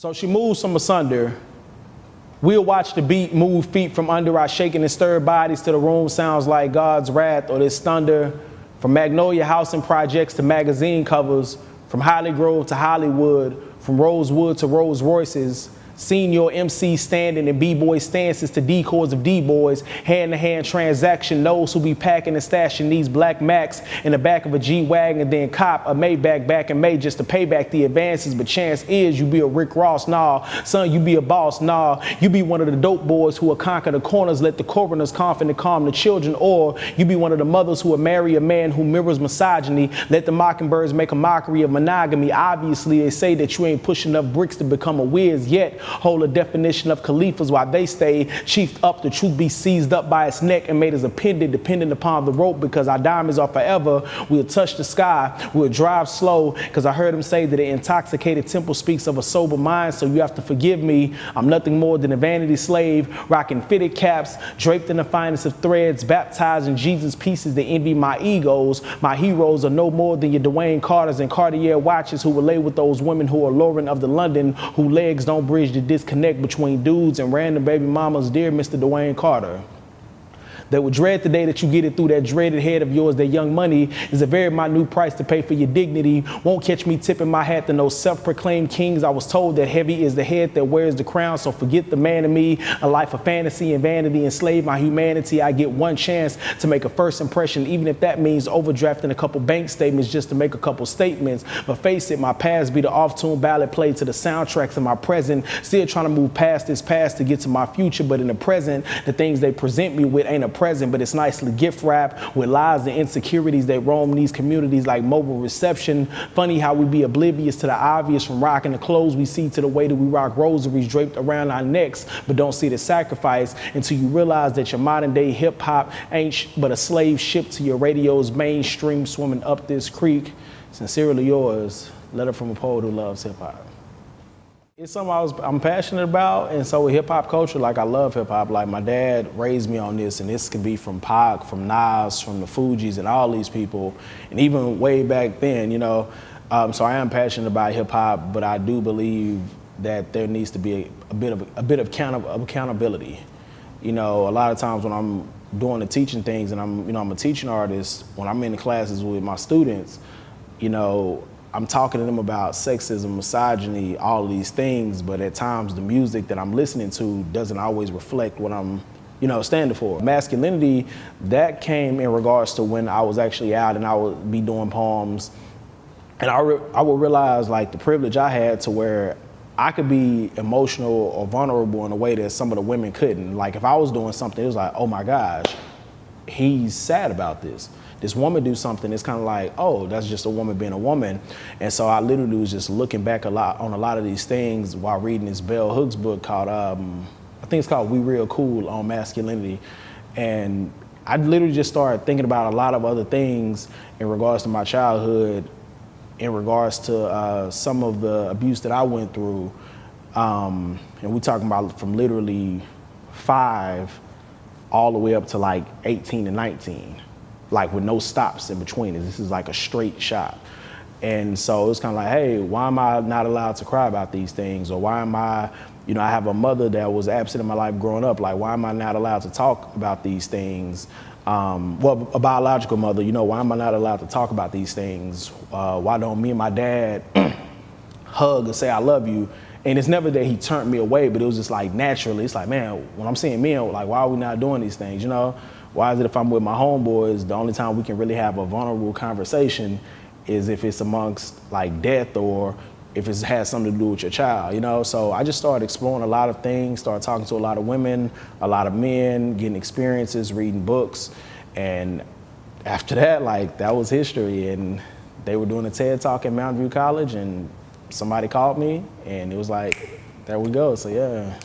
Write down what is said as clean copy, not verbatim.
So she moves from asunder. We'll watch the beat move feet from under our shaking and stirred bodies till the room sounds like God's wrath or this thunder. From Magnolia Housing Projects to magazine covers, from Holly Grove to Hollywood, from Rosewood to Rolls Royces, senior MC standing in B-boy stances to decors of D-boys, hand-to-hand transaction, those who be packing and stashing these black Macs in the back of a G-Wagon and then cop a Maybach back in May just to pay back the advances. But chance is you be a Rick Ross, nah. Son, you be a boss, nah. You be one of the dope boys who will conquer the corners, let the coroners confident calm the children, or you be one of the mothers who will marry a man who mirrors misogyny, let the mockingbirds make a mockery of monogamy. Obviously, they say that you ain't pushing enough bricks to become a whiz yet. Hold a definition of caliphas while they stay chiefed up, the truth be seized up by its neck and made as a pendant dependent upon the rope, because our diamonds are forever. We'll touch the sky, we'll drive slow, because I heard him say that an intoxicated temple speaks of a sober mind, so you have to forgive me. I'm nothing more than a vanity slave, rocking fitted caps, draped in the finest of threads, baptized in Jesus' pieces that envy my egos. My heroes are no more than your Dwayne Carters and Cartier watches who will lay with those women who are luring of the London, whose legs don't bridge the disconnect between dudes and random baby mamas. Dear Mr. Dwayne Carter, that would dread the day that you get it through that dreaded head of yours. That young money is a very minute price to pay for your dignity. Won't catch me tipping my hat to no self-proclaimed kings. I was told that heavy is the head that wears the crown, so forget the man in me. A life of fantasy and vanity enslave my humanity. I get one chance to make a first impression, even if that means overdrafting a couple bank statements just to make a couple statements. But face it, my past be the off-tune ballad played to the soundtracks of my present. Still trying to move past this past to get to my future, but in the present, the things they present me with ain't a present, but it's nicely gift wrapped with lies and insecurities that roam these communities like mobile reception. Funny how we be oblivious to the obvious, from rocking the clothes we see to the way that we rock rosaries draped around our necks, but don't see the sacrifice until you realize that your modern day hip hop ain't but a slave ship to your radio's mainstream swimming up this creek. Sincerely yours, letter from a poet who loves hip hop. It's something I'm passionate about, and so with hip hop culture, like I love hip hop. Like my dad raised me on this, and this could be from Pac, from Nas, from the Fugees, and all these people, and even way back then, you know. So I am passionate about hip hop, but I do believe that there needs to be a bit of accountability. You know, a lot of times when I'm doing the teaching things, and I'm a teaching artist, when I'm in the classes with my students, you know, I'm talking to them about sexism, misogyny, all these things, but at times the music that I'm listening to doesn't always reflect what I'm, you know, standing for. Masculinity, that came in regards to when I was actually out and I would be doing poems, and I would realize like the privilege I had to where I could be emotional or vulnerable in a way that some of the women couldn't. Like if I was doing something, it was like, oh my gosh, he's sad about this. This woman do something, it's kind of like, oh, that's just a woman being a woman. And so I literally was just looking back on a lot of these things while reading this Bell Hooks book called, I think it's called We Real Cool on Masculinity. And I literally just started thinking about a lot of other things in regards to my childhood, in regards to some of the abuse that I went through. And we're talking about from literally 5 all the way up to like 18 and 19. Like with no stops in between. This is like a straight shot. And so it's kind of like, hey, why am I not allowed to cry about these things? Or why am I, you know, I have a mother that was absent in my life growing up. Like, why am I not allowed to talk about these things? Well, a biological mother, you know, why am I not allowed to talk about these things? Why don't me and my dad hug and say I love you? And it's never that he turned me away, but it was just like naturally. It's like, man, when I'm seeing men, like, why are we not doing these things, you know? Why is it if I'm with my homeboys, the only time we can really have a vulnerable conversation is if it's amongst like death or if it has something to do with your child, you know? So I just started exploring a lot of things, started talking to a lot of women, a lot of men, getting experiences, reading books. And after that, like that was history. And they were doing a TED Talk at Mountain View College and somebody called me and it was like, there we go, so yeah.